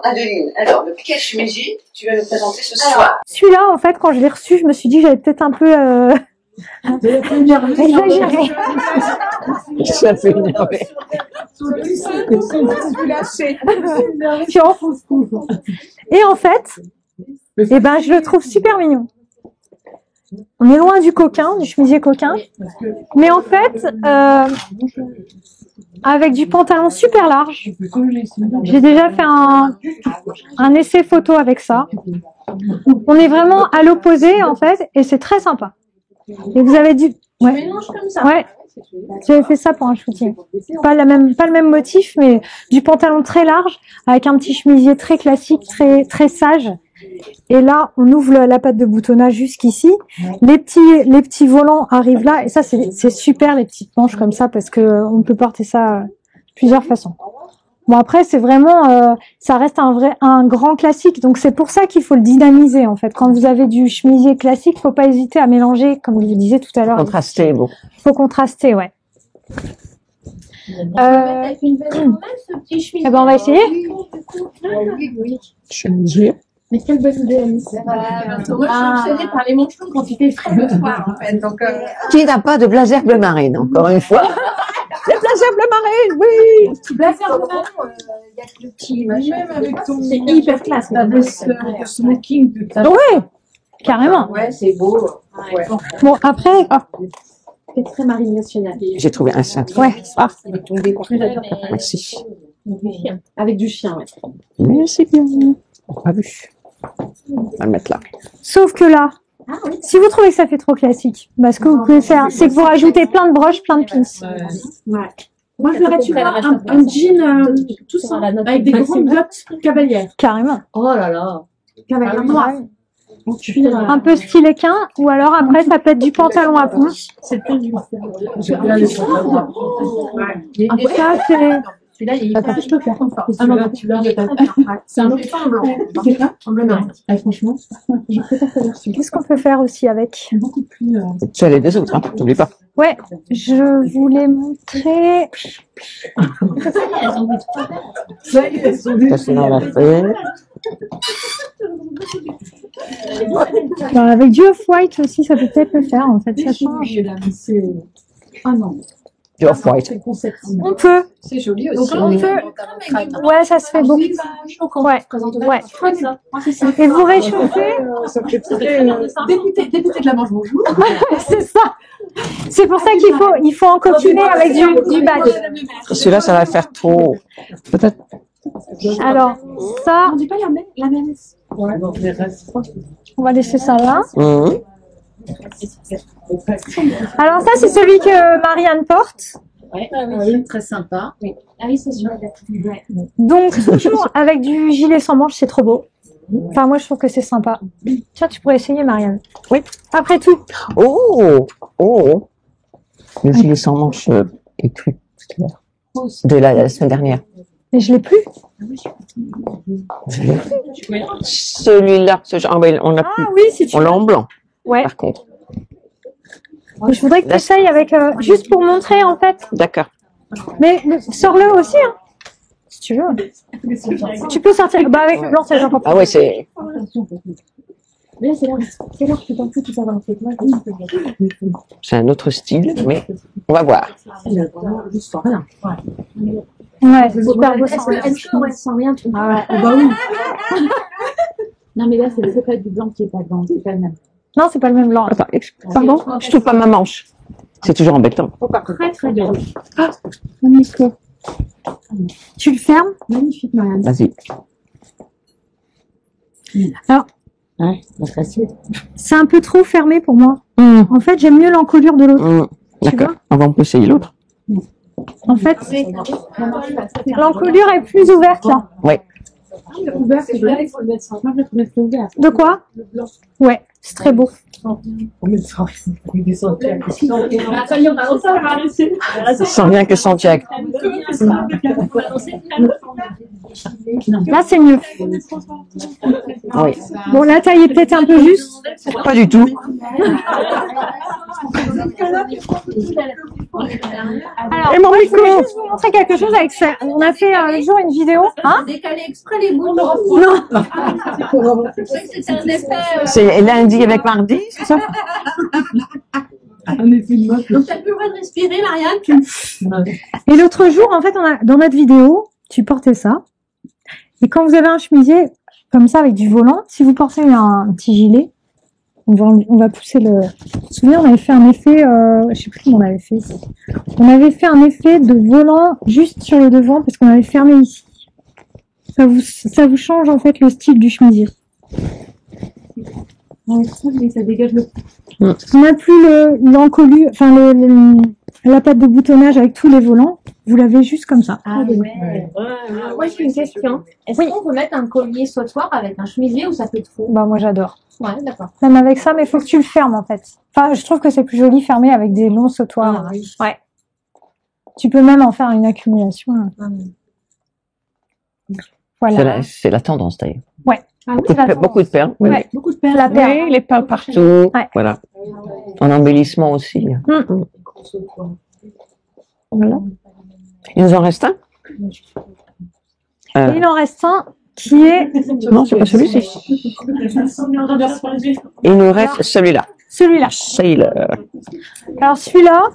Adeline, alors, le piquet chemisier, tu vas nous présenter ce soir. Celui-là, en fait, quand je l'ai reçu, je me suis dit que j'avais peut-être un peu exagéré. Ça fait énerver. Et en fait, eh ben, je le trouve super mignon. On est loin du coquin, du chemisier coquin. Mais en fait, avec du pantalon super large, j'ai déjà fait un essai photo avec ça. On est vraiment à l'opposé, en fait, et c'est très sympa. Et vous avez dit... Ouais. Ouais. J'avais fait ça pour un shooting. Pas le même motif, mais du pantalon très large, avec un petit chemisier très classique, très sage. Et là, on ouvre la patte de boutonnage jusqu'ici. Les petits volants arrivent là. Et ça, c'est super, les petites manches comme ça, parce que on peut porter ça de plusieurs façons. Bon, après, c'est vraiment, ça reste un grand classique. Donc, c'est pour ça qu'il faut le dynamiser, en fait. Quand vous avez du chemisier classique, faut pas hésiter à mélanger, comme je vous disais tout à l'heure. Contrasté, bon. Faut contraster, ouais. Avec une veste normale, ce petit chemisier. Eh ben, on va essayer. Oui. Chemisier. Mais quelle bonne idée, Alice. Moi, je suis obsédée par les manchons quand il fait frais le soir, en fait. Donc, Qui n'a pas de blazer bleu marine, encore une fois? Le blazer bleu marine, oui! blazer de marron, il y a que le petit machin. Même avec ton... C'est hyper classe. Ta veste de smoking de ta... Ouais, carrément. Ouais, c'est beau. Ouais. Bon, après, C'est très marine nationale. J'ai trouvé un cintre. ouais. Ah, Il est tombé par terre. merci. Avec du chien, ouais. Mais c'est bien. On n'a pas vu. On va le mettre là. Sauf que là, si vous trouvez que ça fait trop classique, bah, ce que vous pouvez faire, c'est que vous rajoutez plein de broches, plein de pins. Ouais. Moi, je verrais, tu vois, un jean tout ça, avec des grandes bottes cavalières. Carrément. Oh là là. Cavalière noire. Un peu stylé qu'un, ou alors après, ça peut être du pantalon à ponche. C'est plus du J'aime bien les pantalons. Ça, c'est... Celui-là, il est hyper. Je peux faire comme ça. Ah non, tu l'as. C'est un autre en blanc. En bleu marine. Franchement, je préfère ça. Qu'est-ce qu'on peut faire aussi avec? Beaucoup plus... Tu as les deux autres, hein, n'oublie pas. Ouais, je voulais montrer... Ça y est, elles sont Ça, c'est dans la feuille. Alors, avec du off-white aussi, ça peut peut-être le faire, en fait, ça change. Ah non. Du off-white. C'est le concept. On peut. C'est joli Donc, aussi. on peut. Ouais, ça se fait beaucoup. Ouais. Ouais. Et vous réchauffez. Ça fait très... Député de la Manche, bonjour. C'est ça. C'est pour ça qu'il faut encoquiner avec du badge. Celui-là, ça va faire trop. Peut-être. Alors, ça, On dit pas la même. Ouais, donc les restes. on va laisser ça là. Mmh. Alors ça, c'est celui que Marianne porte. Oui, très sympa. Oui. Ah oui, c'est sûr. Donc, toujours avec du gilet sans manches, c'est trop beau. Enfin, moi, je trouve que c'est sympa. Tiens, tu pourrais essayer, Marianne. Oui. Après tout. Oh! Oh! Le gilet sans manche est plus de la semaine dernière. Mais je l'ai plus. Je l'ai plus. Celui-là, ce genre, on a plus. Ah oui, si tu On l'a en blanc, Ouais. par contre. Mais je voudrais que tu essayes avec, juste pour montrer, en fait. D'accord. Mais sors-le aussi, hein. Si tu veux. Tu peux sortir. Bah, avec le blanc, c'est encore plus. Ah ouais, c'est. Mais là, c'est là que tu t'en fous, tu peux avoir un truc. C'est un autre style, mais on va voir. Ouais, c'est super beau. Est-ce que, ouais, sans rien, tu Ah ouais. Bah oui. Non, mais là, c'est le fait du blanc qui est pas blanc, c'est pas le même. Non, c'est pas le même blanc. Attends, pardon, je trouve pas ma manche. C'est toujours embêtant. Très, très bien. Magnifique. Tu le fermes. Magnifique, Marianne. Vas-y. Alors, Ouais, c'est facile. c'est un peu trop fermé pour moi. En fait, j'aime mieux l'encolure de l'autre. D'accord. On va essayer l'autre. En fait, l'encolure est plus ouverte là. Ouais. Ouvert, c'est vrai, il faut le mettre sans. Moi, je le trouve ouvert. De quoi? Ouais. C'est très beau. On met ça. Il descend. Sans rien que Santiago. Là, c'est mieux. Oui. Bon, la taille est peut-être un peu juste. Pas du tout. Alors, Et mon moi, je voulais micro. juste vous montrer quelque chose avec ça. On a fait un jour une vidéo. Hein? Décaler exprès les boutons. Non. C'est un effet. C'est lundi avec mardi, c'est ça? Un effet de mode. Donc, t'as plus le droit de respirer, Marianne. Et l'autre jour, en fait, dans notre vidéo, tu portais ça. Et quand vous avez un chemisier comme ça avec du volant, si vous portez un petit gilet, on va pousser le. Je me souviens, on avait fait un effet, je sais plus comment on avait fait. On avait fait un effet de volant juste sur le devant parce qu'on avait fermé ici. Ça vous change en fait le style du chemisier. Ça dégage le. On n'a plus l'encolure, enfin la patte de boutonnage avec tous les volants. Vous l'avez juste comme ça. Ah ouais. Moi j'ai une question. Est-ce qu'on peut mettre un collier sautoir avec un chemisier ou ça fait trop? Bah moi j'adore. Ouais, d'accord. Même avec ça, mais il faut que tu le fermes en fait. Enfin, je trouve que c'est plus joli fermé avec des longs sautoirs. Ah, oui. Ouais. Tu peux même en faire une accumulation. Voilà. C'est la tendance d'ailleurs. Ah oui, Beaucoup de perles. Oui. Ouais. beaucoup de perles. La perle. Oui, les perles partout. Ouais. Voilà. En embellissement aussi. Voilà. Il nous en reste un? Et il en reste un qui est Non, c'est pas celui-ci. Il nous reste celui-là. celui-là. Sailor. Alors celui-là,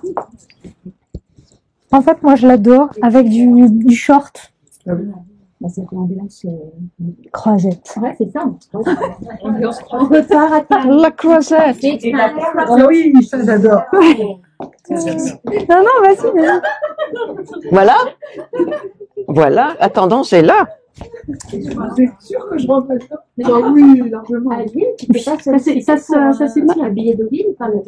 en fait, moi je l'adore avec du short. Croisette. Ouais, c'est ça. La croisette. Ah oui, ça j'adore. Non, non, vas-y. Voilà. Voilà, la tendance est là. C'est sûr que je rentre là-dedans. Ah oui, largement. À Lille, tu peux pas ça c'est dit un billet de ville, enfin le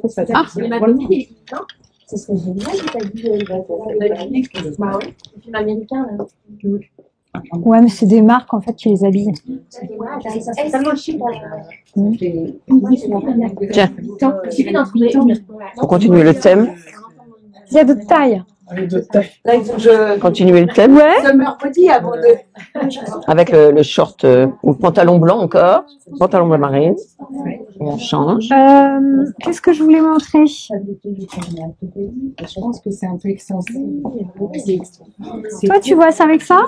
cinéma de ville, non? Ce serait génial si t'as dit bah ouais, le film américain là. Ouais, mais c'est des marques en fait qui les habillent. C'est tellement chic. Tiens, Il suffit d'en trouver une. on continue le thème. Il y a d'autres tailles. Là, il faut que je. Continuer le thème. Ouais. Summer body avant de. Avec le short ou le pantalon blanc encore. Pantalon bleu marine. Et on change. Qu'est-ce que je voulais montrer? Je pense que c'est un peu extensif. Toi, tu vois ça avec ça?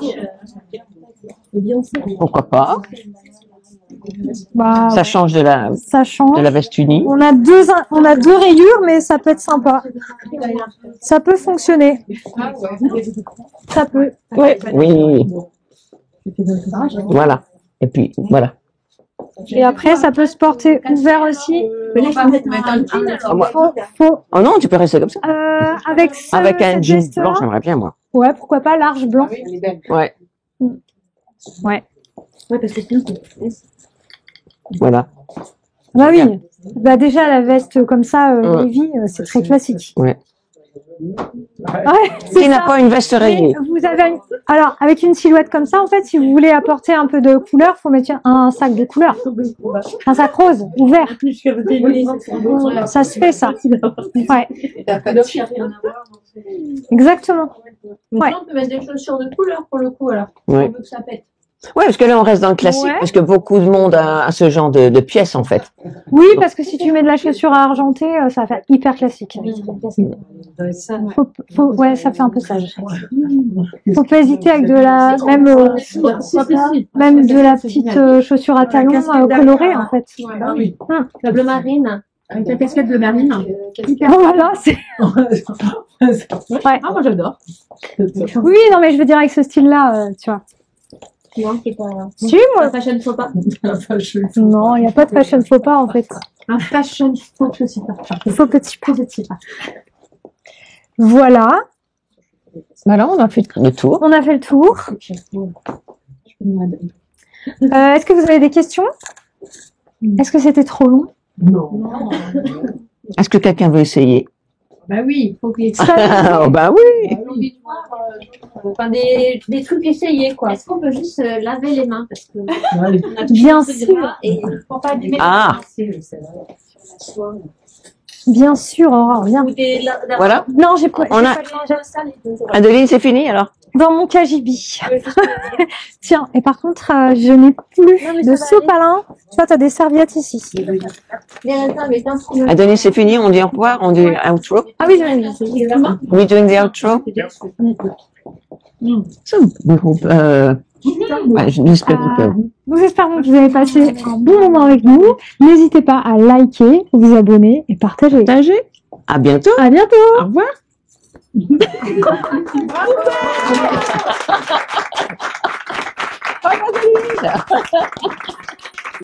Pourquoi pas? Bah, Ça change de ça change. la veste unie. On a deux rayures, mais ça peut être sympa. Ça peut fonctionner. Ça peut. Oui. Oui. Voilà. Et puis, voilà. Et après, ça peut se porter ouvert aussi. Oh non, tu peux rester comme ça. Avec Avec un cette jean veste-là. blanc, j'aimerais bien, moi. Ouais, pourquoi pas large blanc. Ouais. Ouais. Ouais, parce que sinon Voilà. Bah oui. Bah déjà la veste comme ça, Ouais. Levi, c'est très classique. Ouais. Ouais. Qui n'a pas une veste rayée? Mais vous avez alors avec une silhouette comme ça, en fait, si vous voulez apporter un peu de couleur, faut mettre un sac de couleur, un sac rose ouvert. Ça se fait ça. Ouais. Exactement. Ouais. On peut mettre des chaussures de couleur pour le coup, alors. Ouais. On veut que ça pète. Ouais, parce que là, on reste dans le classique, Ouais. parce que beaucoup de monde a ce genre de pièces, en fait. Oui, parce que si tu mets de la chaussure à argenter, ça va faire hyper classique. Ouais, ça fait un peu sage. Faut pas hésiter avec de la même de la petite chaussure à talons colorée en fait. Ah oui. La bleu marine. Avec la casquette bleu marine. Voilà, c'est. Ouais. Ah, moi j'adore. Oui, non, mais je veux dire avec ce style-là, tu vois. Non, c'est pas. Si, moi. Un fashion faux pas. Non, il n'y a pas de fashion faux pas en fait. Un fashion faux petit pas. Faux petit pas. Petit pas. Voilà, Voilà, on a fait le tour. on a fait le tour. Est-ce que vous avez des questions? Est-ce que c'était trop long? Non. Est-ce que quelqu'un veut essayer? Bah oui, il faut qu'il y ait Oh, bah oui. Enfin, des trucs essayés, quoi. Est-ce qu'on peut juste laver les mains? Parce que on a Bien plus de sûr. gras et pour pas abîmer Ah. Bien sûr, Aurore, viens. ou des Voilà. Non, j'ai pas, On j'ai a- pas de lingette sale. Adeline, c'est fini alors? Dans mon cagibi. Tiens, et par contre, je n'ai plus Non, mais de ça va sopalin. Tu vois, t'as des serviettes ici. Adeline, c'est fini, on dit au revoir, on dit outro. Ah oui, je We doing the outro? C'est un groupe, j'espère que Nous espérons que vous avez passé un bon moment avec nous. N'hésitez pas à liker, vous abonner et partager. partagez. À bientôt. À bientôt. Au revoir.